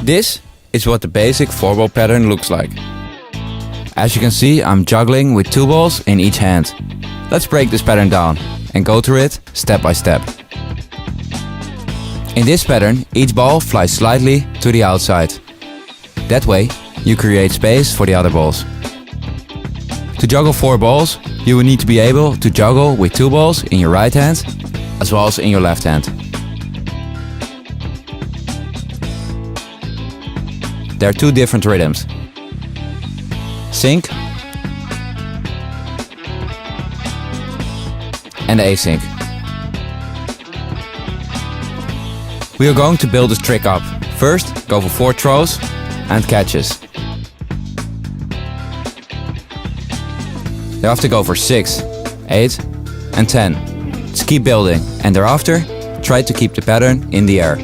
This is what the basic 4-ball pattern looks like. As you can see, I'm juggling with 2 balls in each hand. Let's break this pattern down and go through it step by step. In this pattern, each ball flies slightly to the outside. That way, you create space for the other balls. To juggle 4 balls, you will need to be able to juggle with 2 balls in your right hand as well as in your left hand. There are 2 different rhythms: sync and async. We are going to build this trick up. First, go for 4 throws and catches. Thereafter go for 6, 8 and 10. Just keep building, and thereafter try to keep the pattern in the air.